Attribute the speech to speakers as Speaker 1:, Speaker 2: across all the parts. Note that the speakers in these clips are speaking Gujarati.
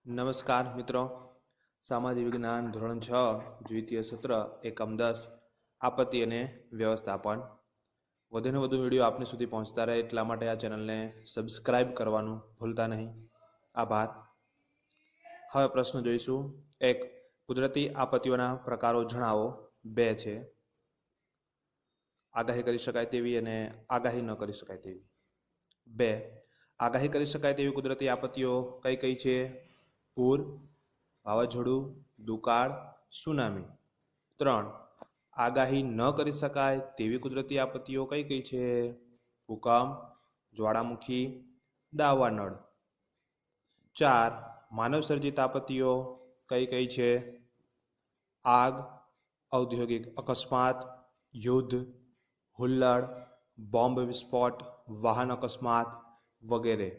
Speaker 1: નમસ્કાર મિત્રો, સામાજિક વિજ્ઞાન ધોરણ 6 દ્વિતીય સત્ર એકમ 10 આપત્તિ અને વ્યવસ્થાપન. વધુને વધુ વિડીયો આપની સુધી પહોંચતા રહે એટલા માટે આ ચેનલને સબસ્ક્રાઇબ કરવાનું ભૂલતા નહીં. આભાર. હવે પ્રશ્ન જોઈશું. 1. કુદરતી આપત્તિઓના પ્રકારો જણાવો. 2 છે. આગાહી કરી શકાય તેવી અને આગાહી ન કરી શકાય તેવી. 2. આગાહી કરી શકાય તેવી કુદરતી આપત્તિઓ કઈ કઈ છે? પૂર, વાવાઝોડું, દુકાળ, સુનામી. 3. આગાહી ન કરી શકાય તેવી કુદરતી આપત્તિઓ કઈ કઈ છે? ભૂકંપ, જ્વાળામુખી, દાવાનળ. 4. માનવ સર્જિત આપત્તિઓ કઈ કઈ છે? આગ, ઔદ્યોગિક અકસ્માત, યુદ્ધ, હુલ્લડ, બોમ્બ વિસ્ફોટ, વાહન અકસ્માત વગેરે.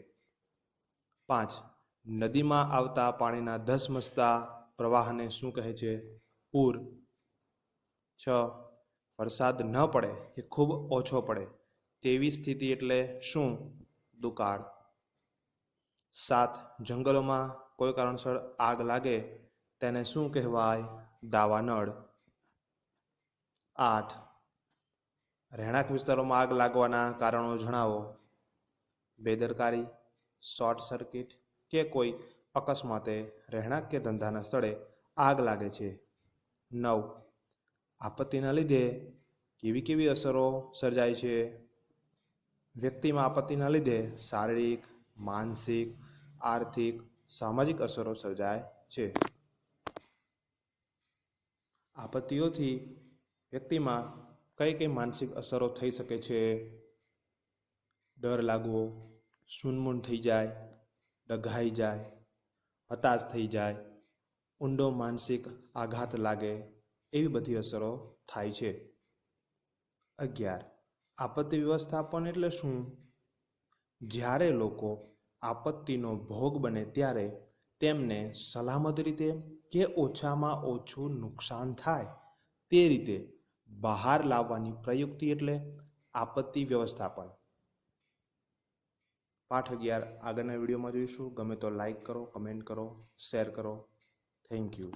Speaker 1: 5. નદીમાં આવતા પાણીના ધસમસતા પ્રવાહને શું કહે છે? પૂર. 6. વરસાદ ન પડે કે ખૂબ ઓછો પડે તેવી સ્થિતિ એટલે શું? દુકાળ. 7. જંગલોમાં કોઈ કારણસર આગ લાગે તેને શું કહેવાય? દાવાનળ. 8. રહેણાંક વિસ્તારોમાં આગ લાગવાના કારણો જણાવો. બેદરકારી, શોર્ટ સર્કિટ કે કોઈ અકસ્માતે રહેણાંક કે ધંધાના સ્થળે આગ લાગે છે. 9. આપત્તિના લીધે કેવી કેવી અસરો સર્જાય છે? વ્યક્તિમાં આપત્તિના લીધે શારીરિક, માનસિક, આર્થિક, સામાજિક અસરો સર્જાય છે. આપત્તિઓથી વ્યક્તિમાં કઈ કઈ માનસિક અસરો થઈ શકે છે? ડર લાગવો, સૂનમૂન થઈ જાય, ડઘાઈ જાય, હતાશ થઈ જાય, ઊંડો માનસિક આઘાત લાગે, એવી બધી અસરો થાય છે. 11. આપત્તિ વ્યવસ્થાપન એટલે શું? જ્યારે લોકો આપત્તિનો ભોગ બને ત્યારે તેમને સલામત રીતે કે ઓછામાં ઓછું નુકસાન થાય તે રીતે બહાર લાવવાની પ્રયુક્તિ એટલે આપત્તિ વ્યવસ્થાપન. પાઠ 11 આગળના વિડીયોમાં જોઈશું. ગમે તો લાઈક કરો, કમેન્ટ કરો, શેર કરો. Thank you.